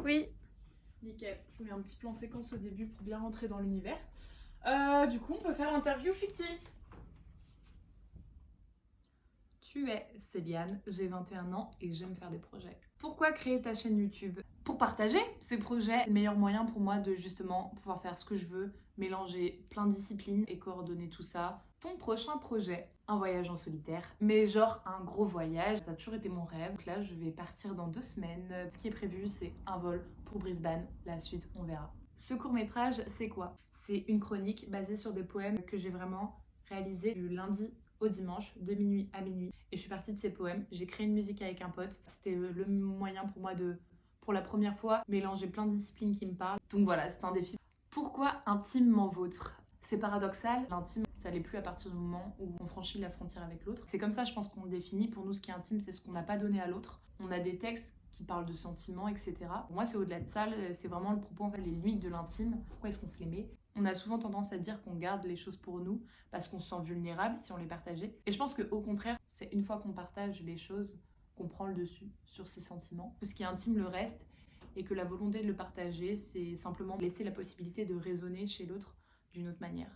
Oui. Nickel. Je vous mets un petit plan séquence au début pour bien rentrer dans l'univers. Du coup, on peut faire l'interview fictive. Tu es Céliane, j'ai 21 ans et j'aime faire des projets. Pourquoi créer ta chaîne YouTube? Pour partager ces projets, c'est le meilleur moyen pour moi de justement pouvoir faire ce que je veux, mélanger plein de disciplines et coordonner tout ça. Ton prochain projet, un voyage en solitaire, mais genre un gros voyage, ça a toujours été mon rêve. Donc là, je vais partir dans 2 semaines. Ce qui est prévu, c'est un vol pour Brisbane. La suite, on verra. Ce court-métrage, c'est quoi? C'est une chronique basée sur des poèmes que j'ai vraiment réalisés du lundi au dimanche, de minuit à minuit. Et je suis partie de ces poèmes. J'ai créé une musique avec un pote. C'était le moyen pour moi de, pour la première fois, mélanger plein de disciplines qui me parlent. Donc voilà, c'est un défi. Pourquoi intimement vôtre? C'est paradoxal, l'intime, ça l'est plus à partir du moment où on franchit la frontière avec l'autre. C'est comme ça, je pense qu'on le définit. Pour nous, ce qui est intime, c'est ce qu'on n'a pas donné à l'autre. On a des textes qui parlent de sentiments, etc. Pour moi, c'est au-delà de ça, c'est vraiment le propos, en fait, les limites de l'intime. Pourquoi est-ce qu'on se les met? On a souvent tendance à dire qu'on garde les choses pour nous parce qu'on se sent vulnérable si on les partageait. Et je pense qu'au contraire, c'est une fois qu'on partage les choses qu'on prend le dessus sur ses sentiments. Tout ce qui est intime le reste, et que la volonté de le partager, c'est simplement laisser la possibilité de résonner chez l'autre d'une autre manière.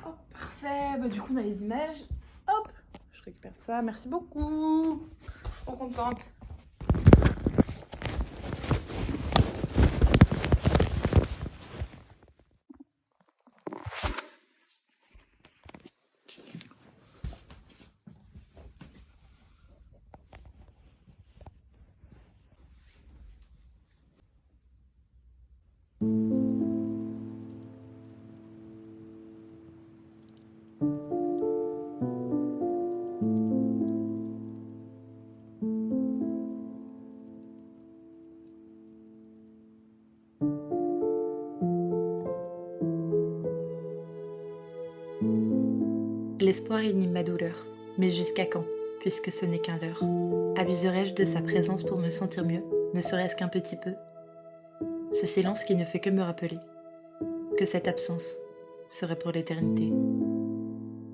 Hop, parfait. Bah, du coup, on a les images. Hop, je récupère ça. Merci beaucoup. Trop contente. L'espoir inhibe ma douleur, mais jusqu'à quand, puisque ce n'est qu'un leurre? Abuserais-je de sa présence pour me sentir mieux, ne serait-ce qu'un petit peu? Ce silence qui ne fait que me rappeler que cette absence serait pour l'éternité.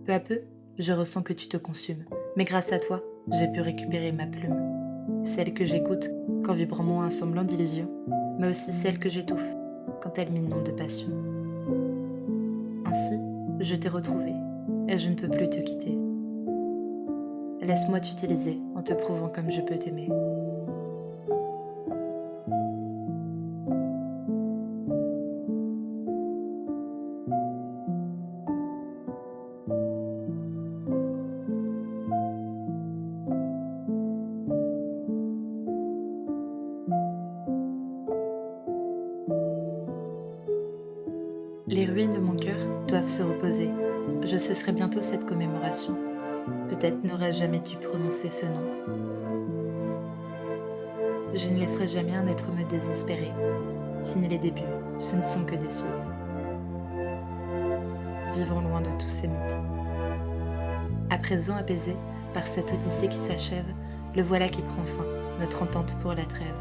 Peu à peu, je ressens que tu te consumes, mais grâce à toi, j'ai pu récupérer ma plume. Celle que j'écoute quand vibre en moi un semblant d'illusion, mais aussi celle que j'étouffe quand elle m'inonde de passion. Ainsi, je t'ai retrouvé, et je ne peux plus te quitter. Laisse-moi t'utiliser en te prouvant comme je peux t'aimer. Les ruines de mon cœur doivent se reposer. Je cesserai bientôt cette commémoration. Peut-être n'aurais-je jamais dû prononcer ce nom. Je ne laisserai jamais un être me désespérer. Fini les débuts, ce ne sont que des suites. Vivons loin de tous ces mythes. À présent apaisé par cette odyssée qui s'achève, le voilà qui prend fin, notre entente pour la trêve.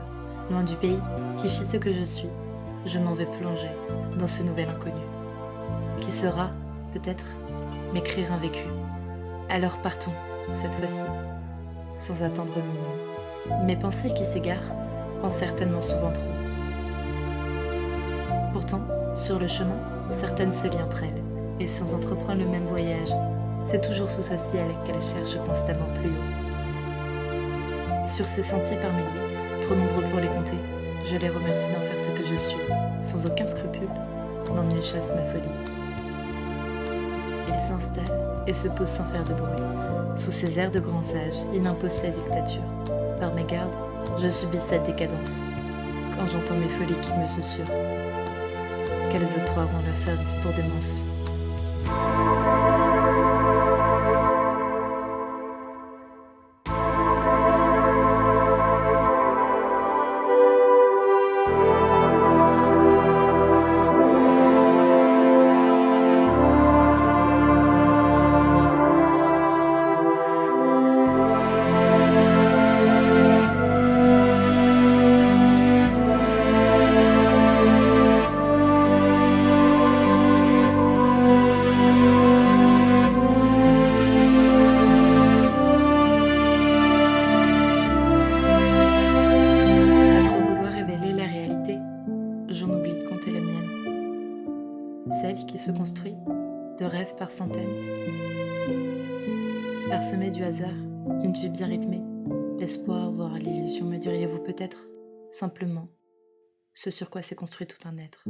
Loin du pays qui fit ce que je suis, je m'en vais plonger dans ce nouvel inconnu. Qui sera, peut-être, m'écrire un vécu. Alors partons, cette fois-ci, sans attendre minuit. Mes pensées qui s'égarent en certainement souvent trop. Pourtant, sur le chemin, certaines se lient entre elles, et sans entreprendre le même voyage, c'est toujours sous ce ciel qu'elles cherchent constamment plus haut. Sur ces sentiers par milliers, trop nombreux pour les compter, je les remercie d'en faire ce que je suis, sans aucun scrupule, l'ennui chasse ma folie. Il s'installe et se pose sans faire de bruit. Sous ses airs de grand sage, il impose sa dictature. Par mes gardes, je subis cette décadence. Quand j'entends mes folies qui me susurrent, qu'elles octroieront leur service pour démence. Parsemé du hasard, d'une vie bien rythmée, l'espoir, voire l'illusion, me diriez-vous peut-être, simplement, ce sur quoi s'est construit tout un être.